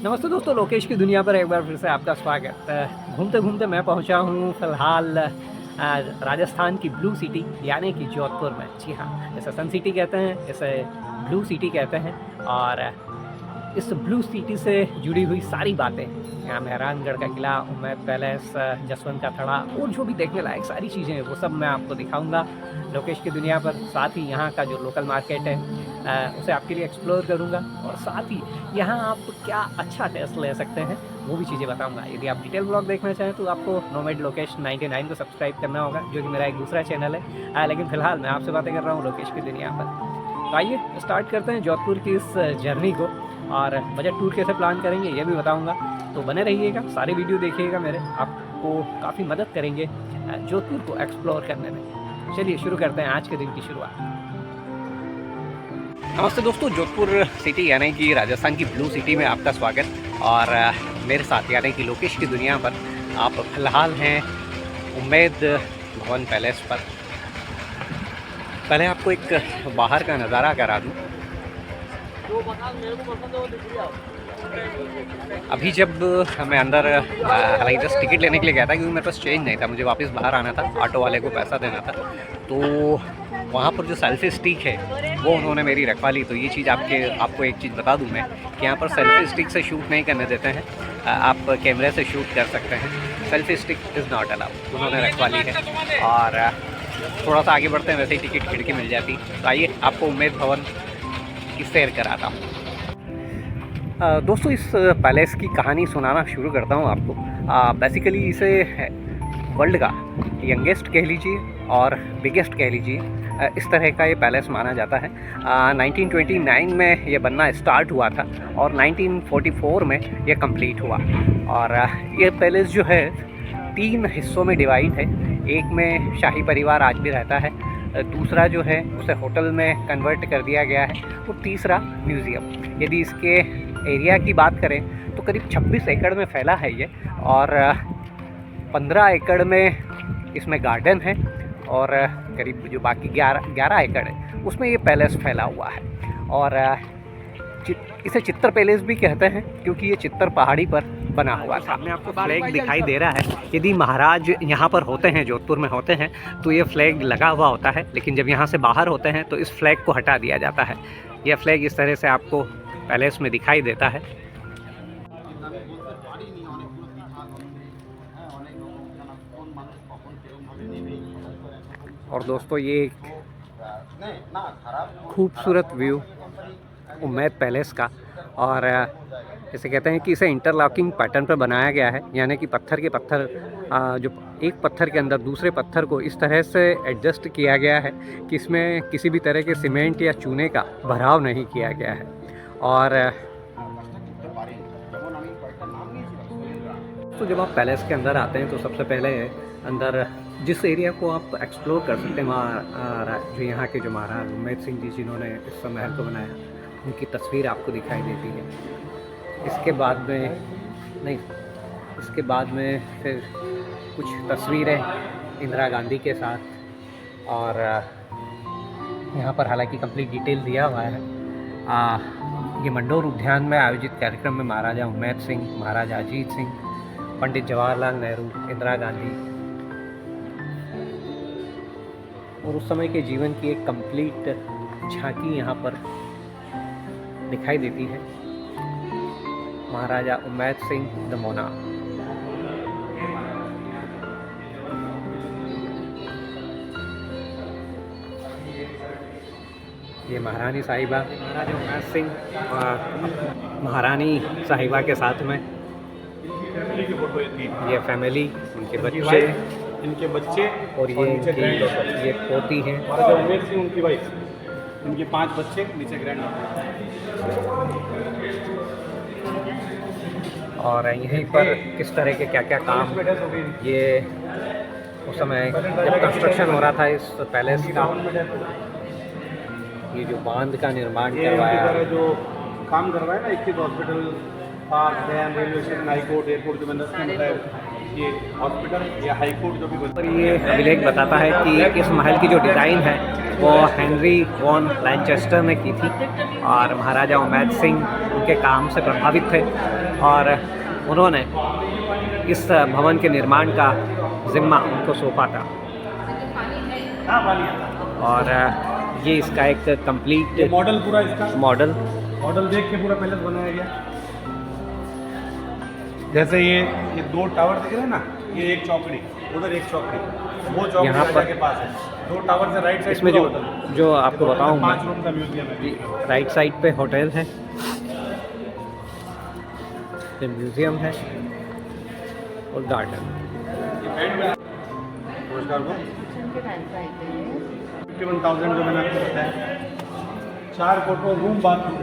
नमस्ते दोस्तों, लोकेश की दुनिया पर एक बार फिर से आपका स्वागत। घूमते घूमते मैं पहुंचा हूं फ़िलहाल राजस्थान की ब्लू सिटी यानी कि जोधपुर में। जी हाँ, इसे सन सिटी कहते हैं, इसे ब्लू सिटी कहते हैं। और इस ब्लू सिटी से जुड़ी हुई सारी बातें, यहाँ मेहरानगढ़ का किला, उम्मैद पैलेस, जसवंत का थड़ा और जो भी देखने लायक सारी चीज़ें हैं वो सब मैं आपको दिखाऊंगा लोकेश की दुनिया पर। साथ ही यहाँ का जो लोकल मार्केट है उसे आपके लिए एक्सप्लोर करूँगा, और साथ ही यहाँ आप क्या अच्छा टेस्ट ले सकते हैं वो भी चीज़ें बताऊँगा। यदि आप डिटेल ब्लॉग देखना चाहें तो आपको नोमैड लोकेश 99 को सब्सक्राइब करना होगा, जो कि मेरा एक दूसरा चैनल है। लेकिन फ़िलहाल मैं आपसे बातें कर रहा हूँ लोकेश की दुनिया पर। तो आइए स्टार्ट करते हैं जोधपुर की इस जर्नी को, और बजट टूर कैसे प्लान करेंगे ये भी बताऊंगा। तो बने रहिएगा, सारे वीडियो देखिएगा मेरे, आपको काफ़ी मदद करेंगे जोधपुर को एक्सप्लोर करने में। चलिए शुरू करते हैं आज के दिन की शुरुआत। नमस्ते दोस्तों, जोधपुर सिटी यानी कि राजस्थान की ब्लू सिटी में आपका स्वागत। और मेरे साथ यानी कि लोकेश की दुनिया पर आप फिलहाल हैं उम्मैद भवन पैलेस पर। पहले आपको एक बाहर का नज़ारा करा दूँ। अभी जब मैं अंदर हालांकि जस्ट टिकट लेने के लिए गया था, क्योंकि मेरे पास चेंज नहीं था, मुझे वापस बाहर आना था, ऑटो वाले को पैसा देना था। तो वहाँ पर जो सेल्फी स्टिक है वो उन्होंने मेरी रखवा ली। तो ये चीज़ आपको एक चीज़ बता दूँ मैं कि यहाँ पर सेल्फी स्टिक से शूट नहीं करने देते हैं। आप कैमरे से शूट कर सकते हैं, selfie stick is not allowed, उन्होंने रखवा ली है। और थोड़ा सा आगे बढ़ते हैं, वैसे ही टिकट खिड़की मिल जाती। तो आइए आपको उम्मैद भवन की सैर कराता हूँ। दोस्तों, इस पैलेस की कहानी सुनाना शुरू करता हूँ आपको। बेसिकली इसे वर्ल्ड का यंगेस्ट कह लीजिए और बिगेस्ट कह लीजिए, इस तरह का ये पैलेस माना जाता है। 1929 में ये बनना स्टार्ट हुआ था और 1944 में ये कंप्लीट हुआ। और ये पैलेस जो है 3 हिस्सों में डिवाइड है। एक में शाही परिवार आज भी रहता है, दूसरा जो है उसे होटल में कन्वर्ट कर दिया गया है, और तीसरा म्यूज़ियम। यदि इसके एरिया की बात करें तो करीब 26 एकड़ में फैला है ये, और 15 एकड़ में इसमें गार्डन है, और करीब जो बाकी 11 एकड़ है उसमें ये पैलेस फैला हुआ है। और इसे चित्तर पैलेस भी कहते हैं, क्योंकि ये चित्तर पहाड़ी पर बना हुआ था। सामने आपको फ्लैग दिखाई दे रहा है। यदि महाराज यहाँ पर होते हैं, जोधपुर में होते हैं, तो ये फ्लैग लगा हुआ होता है, लेकिन जब यहाँ से बाहर होते हैं तो इस फ्लैग को हटा दिया जाता है। यह फ्लैग इस तरह से आपको पैलेस में दिखाई देता है। और दोस्तों, ये खूबसूरत व्यू उम्मैद पैलेस का, और इसे कहते हैं कि इसे इंटरलॉकिंग पैटर्न पर बनाया गया है, यानी कि पत्थर के पत्थर जो एक पत्थर के अंदर दूसरे पत्थर को इस तरह से एडजस्ट किया गया है कि इसमें किसी भी तरह के सीमेंट या चूने का भराव नहीं किया गया है। और तो जब आप पैलेस के अंदर आते हैं तो सबसे पहले अंदर जिस एरिया को आप एक्सप्लोर कर सकते हैं, वहाँ जो यहाँ के जो महाराज उम्मैद सिंह जी जिन्होंने इस महल को बनाया, उनकी तस्वीर आपको दिखाई देती है। इसके बाद में फिर कुछ तस्वीरें इंदिरा गांधी के साथ, और यहाँ पर हालांकि कंप्लीट डिटेल दिया हुआ है। ये मंडोर उद्यान में आयोजित कार्यक्रम में महाराजा उम्मैद सिंह, महाराजा अजीत सिंह, पंडित जवाहरलाल नेहरू, इंदिरा गांधी और उस समय के जीवन की एक कंप्लीट झांकी यहाँ पर दिखाई देती है। महाराजा उम्मैद सिंह द मोनार्क। ये महारानी साहिबा, महाराजा उम्मैद सिंह और महारानी साहिबा के साथ में ये फैमिली, उनके बच्चे, इनके बच्चे, और ये पोती हैं। महाराजा उम्मैद सिंह उनकी वाइफ, इनके 5 बच्चे, नीचे ग्रैंड। और यहीं पर किस तरह के क्या क्या काम, ये उस समय जब कंस्ट्रक्शन हो रहा था इस पैलेस का, ये जो बांध का निर्माण करवाया, जो काम करवाया ना, 21 hospital, park, dam, railway station, high court, airport जो मैंने बताया, ये हॉस्पिटल या हाई कोर्ट जो भी पर ये अभिलेख बताता है कि इस महल की जो डिज़ाइन है वो हेनरी वॉन लैनचेस्टर ने की थी, और महाराजा उम्मैद सिंह उनके काम से प्रभावित थे और उन्होंने इस भवन के निर्माण का जिम्मा उनको सौंपा था। और ये इसका एक कंप्लीट मॉडल पूरा इसका मॉडल देख के पूरा पैलेस बनाया गया। जैसे ये 2 टावर दिख रहे हैं ना, ये एक चौकड़ी, उधर एक चौकड़ी, वो चौकड़ी यहाँ पर के पास है। 2 टावर से राइट साइड इसमें जो आपको बताऊँ 5 रूम का म्यूजियम है। राइट साइड पे होटल है, ये म्यूजियम है और गार्डन। 51,000 जो मैंने आपको बताया, 4 फोटो रूम बाथरूम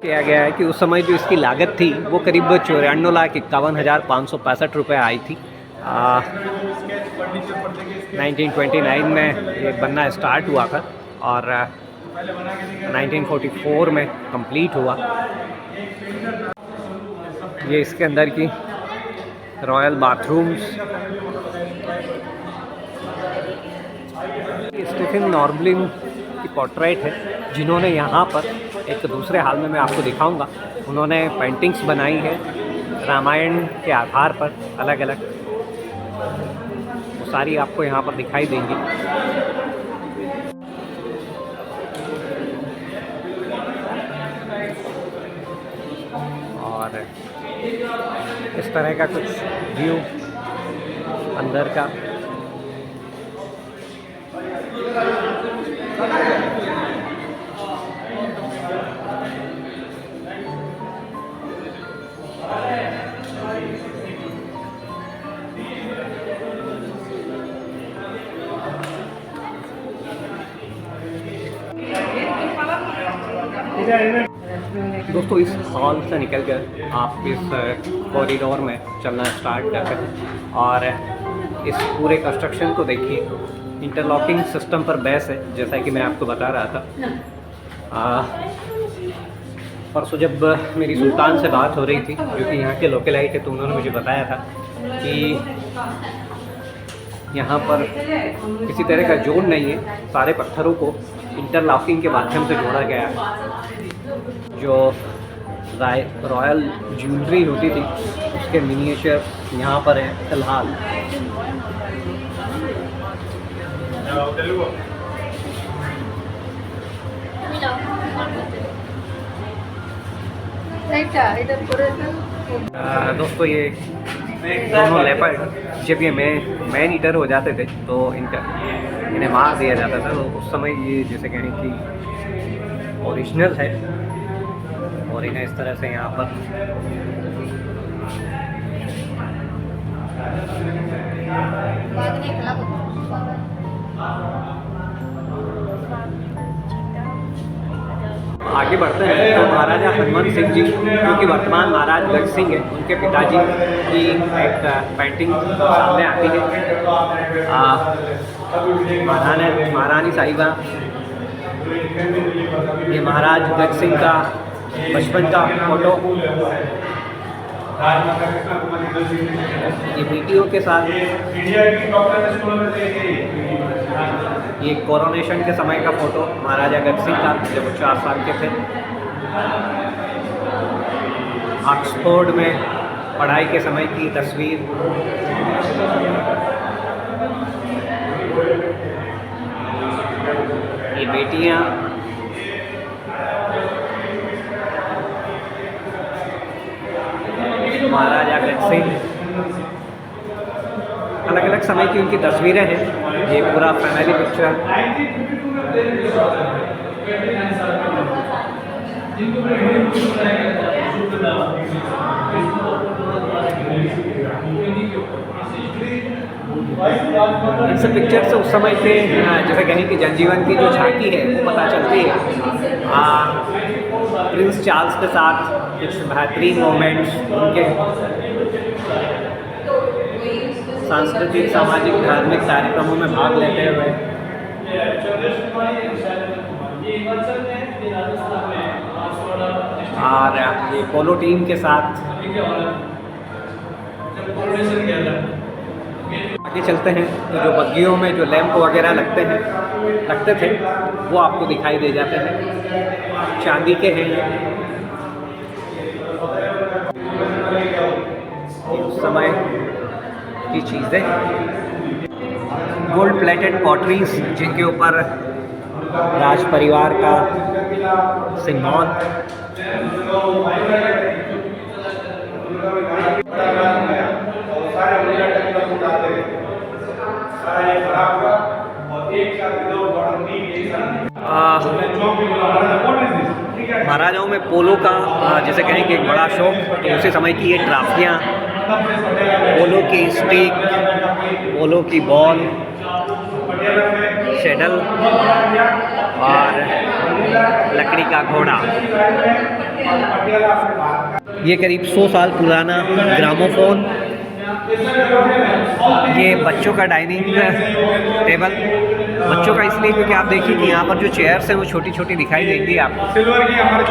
किया गया है कि उस समय जो इसकी लागत थी वो करीब 94,51,565 रुपये आई थी। 1929 में ये बनना स्टार्ट हुआ था और 1944 में कंप्लीट हुआ। ये इसके अंदर की रॉयल बाथरूम्स। स्टीफन नॉर्ब्लिन की पोर्ट्रेट है, जिन्होंने यहाँ पर एक दूसरे हाल में मैं आपको दिखाऊंगा, उन्होंने पेंटिंग्स बनाई है रामायण के आधार पर अलग अलग, वो सारी आपको यहाँ पर दिखाई देंगी। और इस तरह का कुछ व्यू अंदर का। दोस्तों, इस हॉल से निकल कर आप इस कॉरिडोर में चलना स्टार्ट करें और इस पूरे कंस्ट्रक्शन को देखिए। इंटरलॉकिंग सिस्टम पर बेस है, जैसा कि मैं आपको बता रहा था। परसों जब मेरी सुल्तान से बात हो रही थी, जो कि यहाँ के लोकलाइट है, तो उन्होंने मुझे बताया था कि यहाँ पर किसी तरह का जोड़ नहीं है, सारे पत्थरों को इंटरलॉकिंग के माध्यम से जोड़ा गया है। जो रॉयल ज्वेलरी होती थी उसके मिनिएचर यहाँ पर है फिलहाल। दोस्तों, ये दोनों लेपर्ड जब ये मैन ईटर हो जाते थे तो इन्हें मार दिया जाता था। तो उस समय ये जैसे कहें कि ओरिजिनल है और इन्हें इस तरह से यहाँ पर आगे बढ़ते हैं तो महाराजा हनुमान सिंह जी, जो कि वर्तमान महाराज गज सिंह है, उनके पिताजी की एक पेंटिंग सामने आती है। महारानी साहिबा, ये महाराज गज सिंह का बचपन का फोटो, ये बेटियों के साथ, ये कोरोनेशन के समय का फोटो महाराजा गज सिंह का जब वो 4 साल के थे। ऑक्सफोर्ड में पढ़ाई के समय की तस्वीर। ये बेटियां, महाराजा गज सिंह, अलग अलग समय की उनकी तस्वीरें हैं। ये पूरा फैमिली पिक्चर। इन सब पिक्चर से उस समय के जैसे कहें कि जनजीवन की जो झांकी है वो पता चलती है। प्रिंस चार्ल्स के साथ कुछ बेहतरीन मोमेंट्स, उनके सांस्कृतिक, सामाजिक, धार्मिक कार्यक्रमों में भाग लेते हुए। और ये पोलो टीम के साथ आगे चलते हैं तो जो बग्गियों में जो लैंप वगैरह लगते थे वो आपको दिखाई दे जाते हैं। चांदी के हैं ये उस समय की चीज़ें, गोल्ड प्लेटेड पॉटरीज जिनके ऊपर राज परिवार का सिंबल, महाराजाओं में पोलो का जैसे कहें कि एक बड़ा शौक, तो उसी समय की ये ट्रॉफियाँ, पोलो की स्टिक, पोलो की बॉल, शेडल और लकड़ी का घोड़ा। ये करीब 100 साल पुराना ग्रामोफोन। ये बच्चों का डाइनिंग टेबल, बच्चों का इसलिए क्योंकि आप देखिए कि यहाँ पर जो चेयर्स हैं वो छोटी छोटी दिखाई देंगी आपको। सिल्वर की हमारे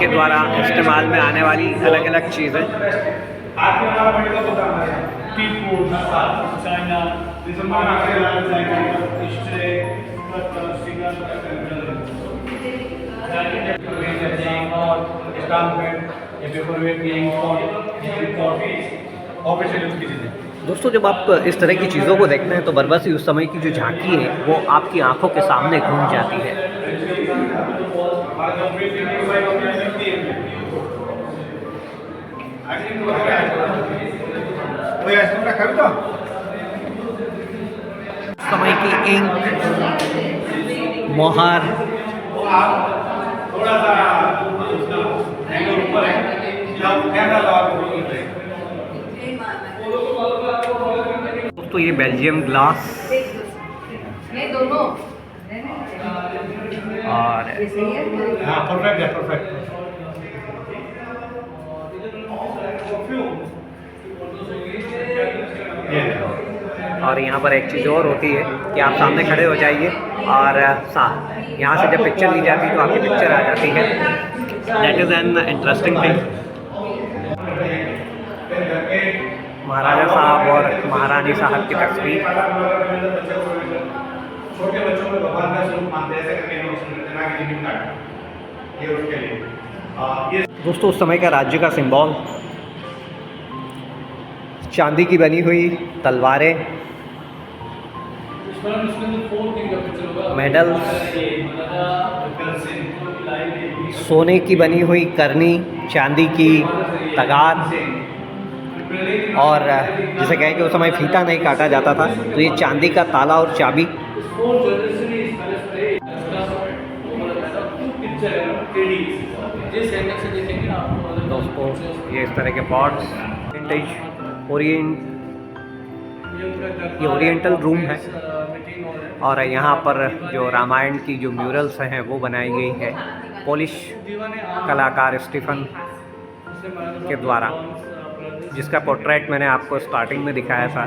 के द्वारा इस्तेमाल में आने वाली अलग अलग चीज़ें। दोस्तों जब आप इस तरह की चीज़ों को देखते हैं तो बरबस ही उस समय की जो झांकी है वो आपकी आंखों के सामने घूम जाती है। समय की इंक, मोहर, तो ये बेल्जियम ग्लास और और यहाँ पर एक चीज़ और होती है कि आप सामने खड़े हो जाइए और यहाँ से जब पिक्चर ली जाती है तो आपकी पिक्चर आ जाती है। That is an interesting thing. महाराजा साहब और महारानी साहब की तस्वीर। छोटे बच्चों को भगवान का स्वरूप मानते हैं, ऐसे करके ये उसके लिए। दोस्तों उस समय का राज्य का सिंबल, चांदी की बनी हुई तलवारें, मेडल, सोने की बनी हुई करनी, चांदी की तगार, और जैसे कहें कि उस समय फीता नहीं काटा जाता था तो ये चांदी का ताला और चाबी। दोस्तों ये इस तरह के पॉट्स, ये ओरिएंटल रूम है और यहाँ पर जो रामायण की जो म्यूरल्स हैं वो बनाई गई है पोलिश कलाकार स्टीफन के द्वारा, जिसका पोर्ट्रेट मैंने आपको स्टार्टिंग में दिखाया था।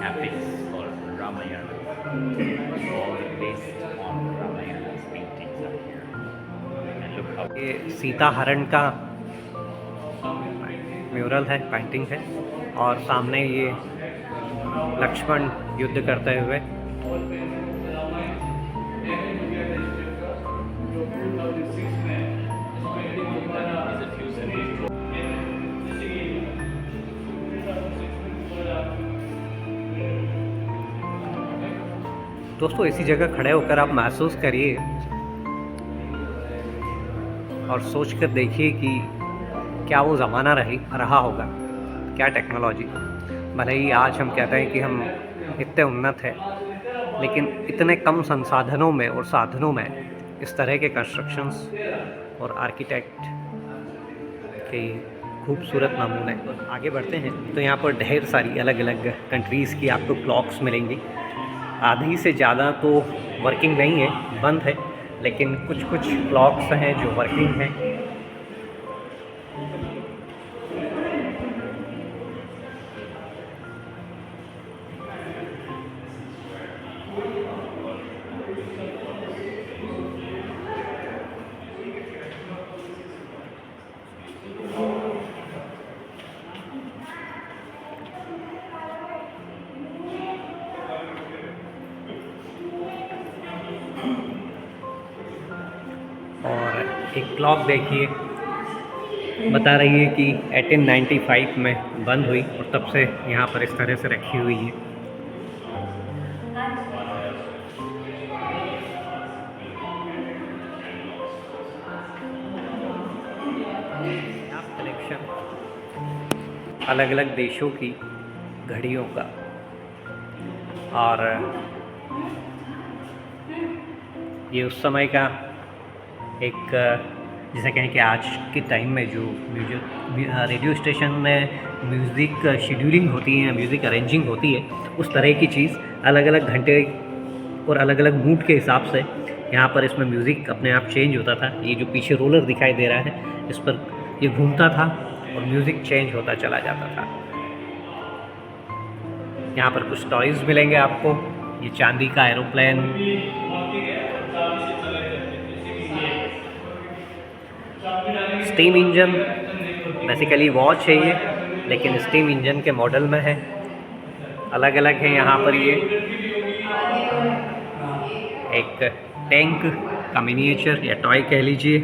Epics or Ramayana, all based on Ramayana's paintings up here. And look how ये सीता हरण का म्यूरल है, पेंटिंग है, और सामने ये लक्ष्मण युद्ध करते हुए। दोस्तों इसी जगह खड़े होकर आप महसूस करिए और सोच कर देखिए कि क्या वो ज़माना रहा होगा, क्या टेक्नोलॉजी। भले ही आज हम कहते हैं कि हम इतने उन्नत हैं, लेकिन इतने कम संसाधनों में और साधनों में इस तरह के कंस्ट्रक्शंस और आर्किटेक्ट के खूबसूरत नमूने। आगे बढ़ते हैं तो यहाँ पर ढेर सारी अलग अलग कंट्रीज़ की आपको क्लॉक्स मिलेंगी। आधी से ज़्यादा तो वर्किंग नहीं है, बंद है, लेकिन कुछ कुछ क्लॉक्स हैं जो वर्किंग हैं। एक क्लॉक देखिए, बता रही है कि 1895 में बंद हुई और तब से यहाँ पर इस तरह से रखी हुई है। कलेक्शन अलग अलग देशों की घड़ियों का, और ये उस समय का एक, जैसे कहें कि आज के टाइम में जो रेडियो स्टेशन में म्यूज़िक शेड्यूलिंग होती है, म्यूज़िक अरेंजिंग होती है, उस तरह की चीज़ अलग अलग घंटे और अलग अलग मूड के हिसाब से यहाँ पर इसमें म्यूज़िक अपने आप चेंज होता था। ये जो पीछे रोलर दिखाई दे रहा है, इस पर ये घूमता था और म्यूज़िक चेंज होता चला जाता था। यहाँ पर कुछ टॉयज़ मिलेंगे आपको। ये चांदी का aeroplane, steam engine, basically watch है ये, लेकिन स्टीम इंजन के मॉडल में है। अलग अलग है यहाँ पर। ये एक टैंक का मिनिएचर या टॉय कह लीजिए।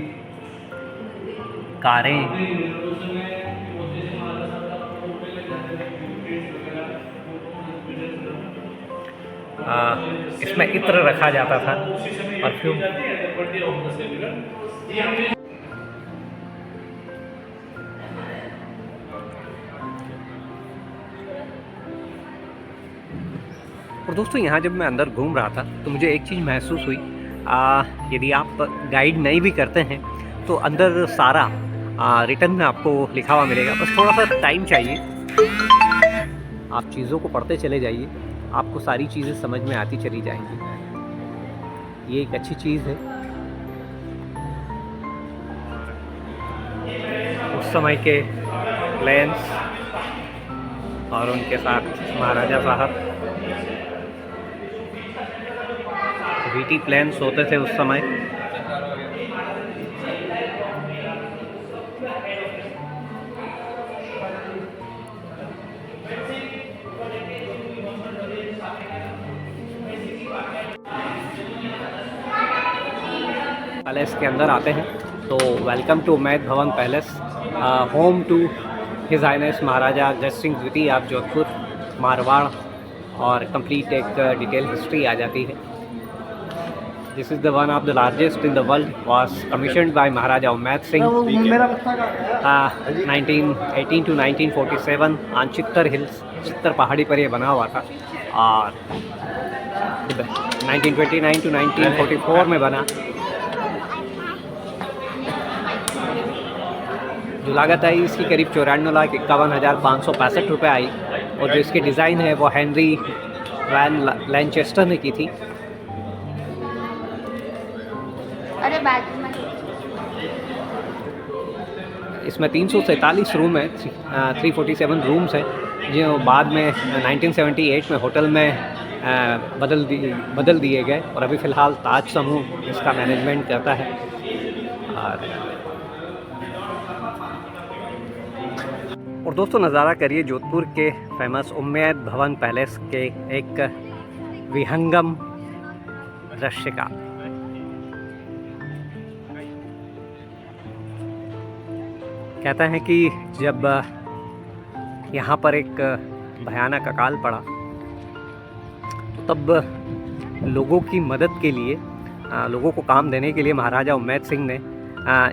कारें, इसमें इत्र रखा जाता था, परफ्यूम। और दोस्तों यहाँ जब मैं अंदर घूम रहा था तो मुझे एक चीज़ महसूस हुई। यदि आप गाइड नहीं भी करते हैं तो अंदर सारा रिटर्न में आपको लिखा हुआ मिलेगा। बस थोड़ा सा टाइम चाहिए, आप चीज़ों को पढ़ते चले जाइए, आपको सारी चीज़ें समझ में आती चली जाएंगी। ये एक अच्छी चीज़ है। उस समय के प्लेन्स और उनके साथ महाराजा साहब, वीटी प्लेन्स होते थे उस समय। पैलेस के अंदर आते हैं तो welcome to Umaid Bhawan palace, home to his highness Maharaja Agraj Singh द्वितीय ऑफ जोधपुर, मारवाड़, और कंप्लीट एक डिटेल हिस्ट्री आ जाती है। This is the one of the largest in the world, was commissioned by Maharaja Umaid Singh 1918 to 1947 on Chittar hills, Chittar पहाड़ी पर ये बना हुआ था। और 1929 to 1944 में बना। जो लागत आई इसकी करीब 94,51,565 रुपये आई, और जो इसकी डिज़ाइन है वो हेनरी वैन लैनचेस्टर ने की थी। अरे बाजू में इसमें 347 रूम है, 347 रूम्स हैं, जो बाद में 1978 में होटल में बदल दिए गए, और अभी फ़िलहाल ताज समूह इसका मैनेजमेंट करता है। और दोस्तों नज़ारा करिए जोधपुर के फेमस उम्मैद भवन पैलेस के एक विहंगम दृश्य का। कहते हैं कि जब यहाँ पर एक भयानक अकाल पड़ा तो तब लोगों की मदद के लिए, लोगों को काम देने के लिए महाराजा उम्मैद सिंह ने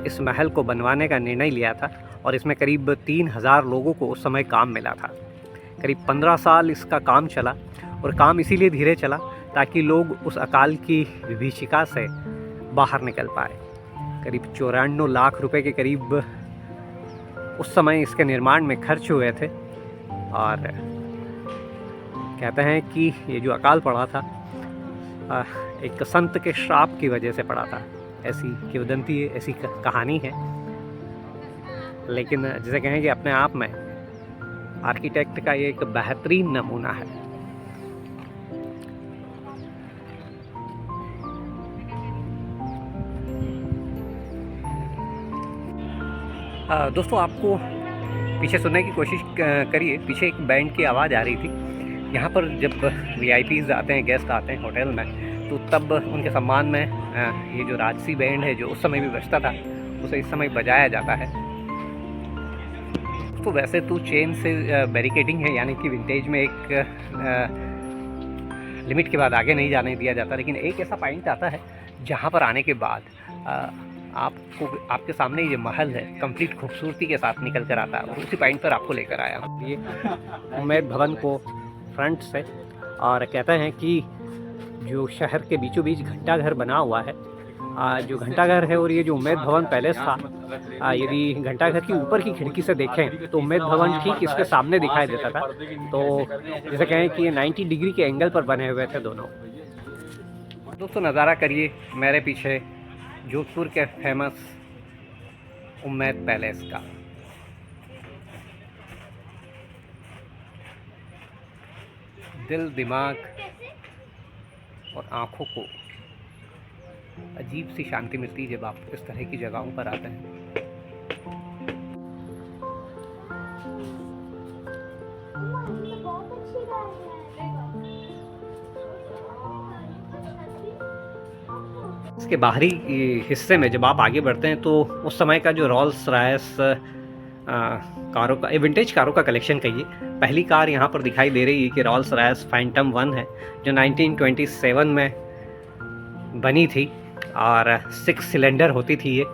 इस महल को बनवाने का निर्णय लिया था, और इसमें करीब 3,000 लोगों को उस समय काम मिला था। करीब 15 साल इसका काम चला, और काम इसीलिए धीरे चला ताकि लोग उस अकाल की विभीषिका से बाहर निकल पाए। करीब 94 लाख रुपए के करीब उस समय इसके निर्माण में खर्च हुए थे। और कहते हैं कि ये जो अकाल पड़ा था एक संत के श्राप की वजह से पड़ा था, ऐसी किंवदंती है, ऐसी कहानी है। लेकिन जैसे कहें कि अपने आप में आर्किटेक्ट का ये एक बेहतरीन नमूना है। दोस्तों आपको पीछे सुनने की कोशिश करिए, पीछे एक बैंड की आवाज़ आ रही थी। यहाँ पर जब VIPs आते हैं, गेस्ट आते हैं होटल में, तो तब उनके सम्मान में ये जो राजसी बैंड है जो उस समय भी बजता था, उसे इस समय बजाया जाता है। तो वैसे तो चेन से बैरिकेडिंग है, यानी कि विंटेज में एक लिमिट के बाद आगे नहीं जाने दिया जाता, लेकिन एक ऐसा पॉइंट आता है जहाँ पर आने के बाद आपको आपके सामने ये महल है कंप्लीट खूबसूरती के साथ निकल कर आता है, और उसी पॉइंट पर आपको लेकर आया हूँ। ये उम्मेद भवन को फ्रंट से, और कहते हैं कि जो शहर के बीचों बीच घंटाघर बना हुआ है, जो घंटाघर है और ये जो उम्मेद भवन पैलेस था, यदि घंटाघर की ऊपर की खिड़की से देखें तो उम्मेद भवन ठीक इसके सामने दिखाई देता था। तो जैसे कहें कि ये 90 डिग्री के एंगल पर बने हुए थे दोनों। दोस्तों नज़ारा करिए मेरे पीछे जोधपुर के फेमस उम्मेद पैलेस का। दिल, दिमाग और आँखों को अजीब सी शांति मिलती है जब आप इस तरह की जगहों पर आते हैं। इसके बाहरी हिस्से में जब आप आगे बढ़ते हैं तो उस समय का जो रॉल्स रॉयस कारों का, विंटेज कारों का कलेक्शन कहिए। पहली कार यहाँ पर दिखाई दे रही है कि रॉल्स रॉयस फैंटम 1 है, जो 1927 में बनी थी और 6 सिलेंडर होती थी। ये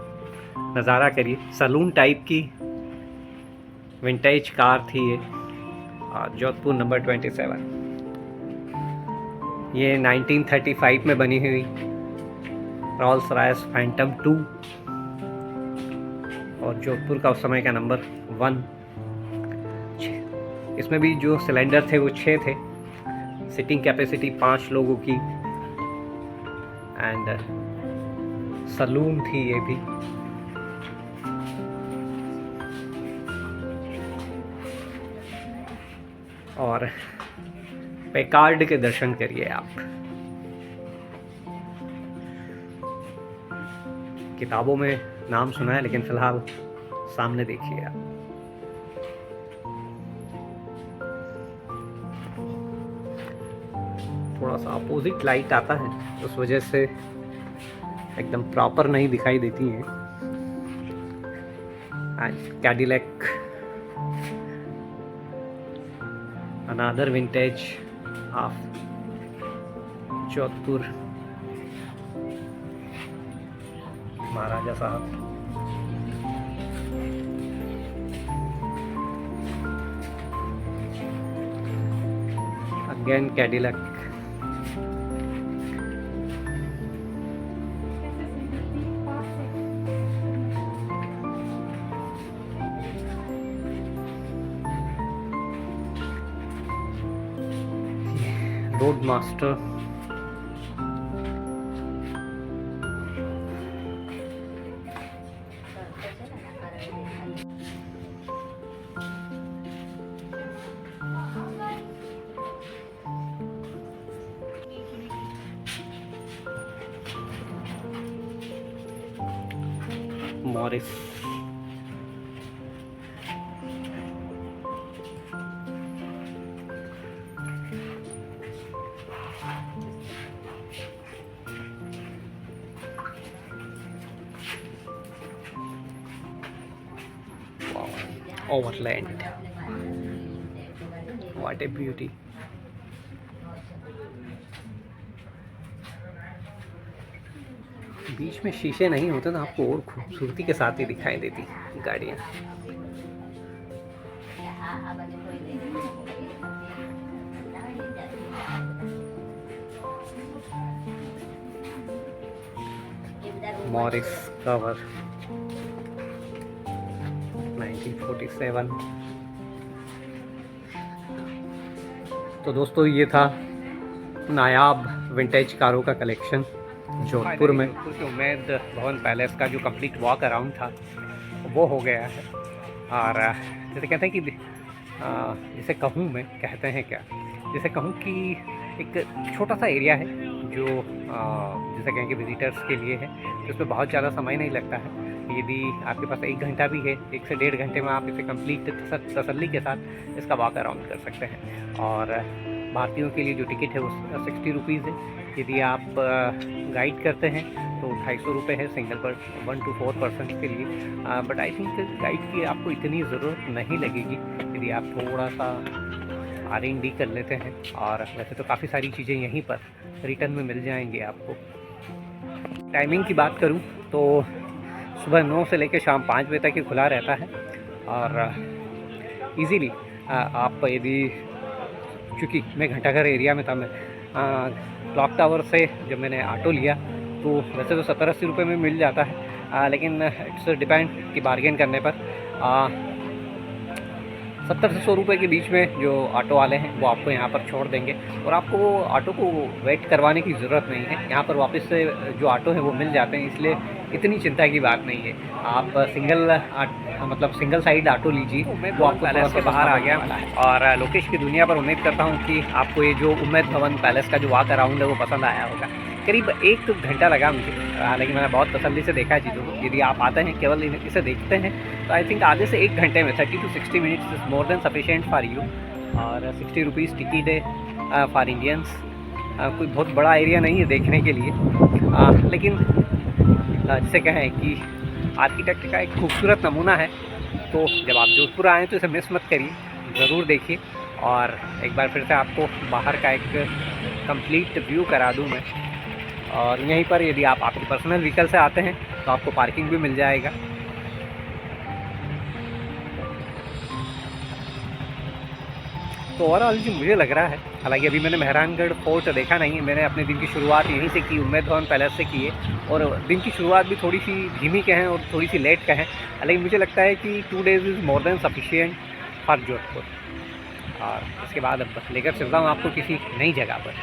नज़ारा करिए, सलून टाइप की विंटेज कार थी ये, और जोधपुर नंबर 27। ये 1935 में बनी हुई रॉल्स रॉयस फैंटम 2, और जोधपुर का उस समय का नंबर 1। इसमें भी जो सिलेंडर थे वो 6 थे, सिटिंग कैपेसिटी 5 लोगों की, एंड सलून थी ये भी। और पैकार्ड के दर्शन करिए आप। किताबों में नाम सुना है, लेकिन फिलहाल सामने देखिए आप। थोड़ा सा अपोजिट लाइट आता है, उस वजह से एकदम प्रॉपर नहीं दिखाई देती हैं। Cadillac, another vintage of Jodhpur, Maharaja sahab. Again Cadillac. Roadmaster, Morris, Overland, what a beauty. बीच में शीशे नहीं होते तो आपको और खूबसूरती के साथ ही दिखाई देती गाड़ियाँ। Morris cover 1947। तो दोस्तों ये था नायाब विंटेज कारों का कलेक्शन जोधपुर में। उम्मेद भवन पैलेस का जो कंप्लीट वॉक अराउंड था वो हो गया है। और जैसे कहते हैं कि जैसे कहूँ मैं, कहते हैं क्या, जैसे कहूँ कि एक छोटा सा एरिया है जो जैसे कहें कि विजिटर्स के लिए है, तो उसमें बहुत ज़्यादा समय नहीं लगता है। यदि आपके पास 1 घंटा भी है, 1 से 1.5 घंटे में आप इसे कंप्लीट तसल्ली के साथ इसका वॉक अराउंड कर सकते हैं। और भारतीयों के लिए जो टिकट है वो 60 रुपीज़ है। यदि आप गाइड करते हैं तो 250 रुपये है सिंगल पर 1 to 4 पर्सन के लिए। बट आई थिंक गाइड की आपको इतनी ज़रूरत नहीं लगेगी यदि आप थोड़ा सा R&D कर लेते हैं। और वैसे तो काफ़ी सारी चीज़ें यहीं पर रिटर्न में मिल जाएंगे आपको। टाइमिंग की बात करूं तो सुबह 9 से लेकर शाम 5 बजे तक ये खुला रहता है। और इजीली आप यदि, क्योंकि मैं घंटाघर एरिया में था, मैं क्लॉक टावर से जब मैंने ऑटो लिया तो वैसे तो 70-80 रुपये में मिल जाता है, लेकिन इट्स डिपेंड कि बार्गेन करने पर 70 से 100 रुपये के बीच में जो ऑटो वाले हैं वो आपको यहाँ पर छोड़ देंगे। और आपको ऑटो को वेट करवाने की ज़रूरत नहीं है, यहाँ पर वापस से जो ऑटो है वो मिल जाते हैं, इसलिए इतनी चिंता की बात नहीं है। आप सिंगल साइड ऑटो लीजिए। मैं गोवा पैलेस से बाहर आ गया और लोकेश की दुनिया पर उम्मीद करता हूँ कि आपको ये जो उम्मेद भवन पैलेस का जो वॉक अराउंड है वो पसंद आया होगा। करीब 1 घंटा लगा मुझे, लेकिन मैंने बहुत तसल्ली से देखा है चीज़ों को। यदि आप आते हैं केवल इसे देखते हैं तो आई थिंक आधे से 1 घंटे में 30 to 60 minutes is more than sufficient for you. और 60 रुपीज़ टिकट है फॉर इंडियंस। कोई बहुत बड़ा एरिया नहीं है देखने के लिए, लेकिन जिसे कहें कि आर्किटेक्ट का एक खूबसूरत नमूना है। तो जब आप जोधपुर आएँ तो इसे मिस मत करिए, ज़रूर देखिए। और एक बार फिर से आपको बाहर का एक कंप्लीट व्यू करा दूँ मैं। और यहीं पर यदि आप आपके पर्सनल व्हीकल से आते हैं तो आपको पार्किंग भी मिल जाएगा। तो ओवरऑल जी मुझे लग रहा है, हालांकि अभी मैंने मेहरानगढ़ फोर्ट देखा नहीं है, मैंने अपने दिन की शुरुआत यहीं से की, उम्मेद भवन पैलेस से की है। और दिन की शुरुआत भी थोड़ी सी धीमी कहें और थोड़ी सी लेट कहें, लेकिन मुझे लगता है कि 2 days is more than sufficient for Jodhpur. और इसके बाद अब लेकर चलता हूँ आपको किसी नई जगह पर।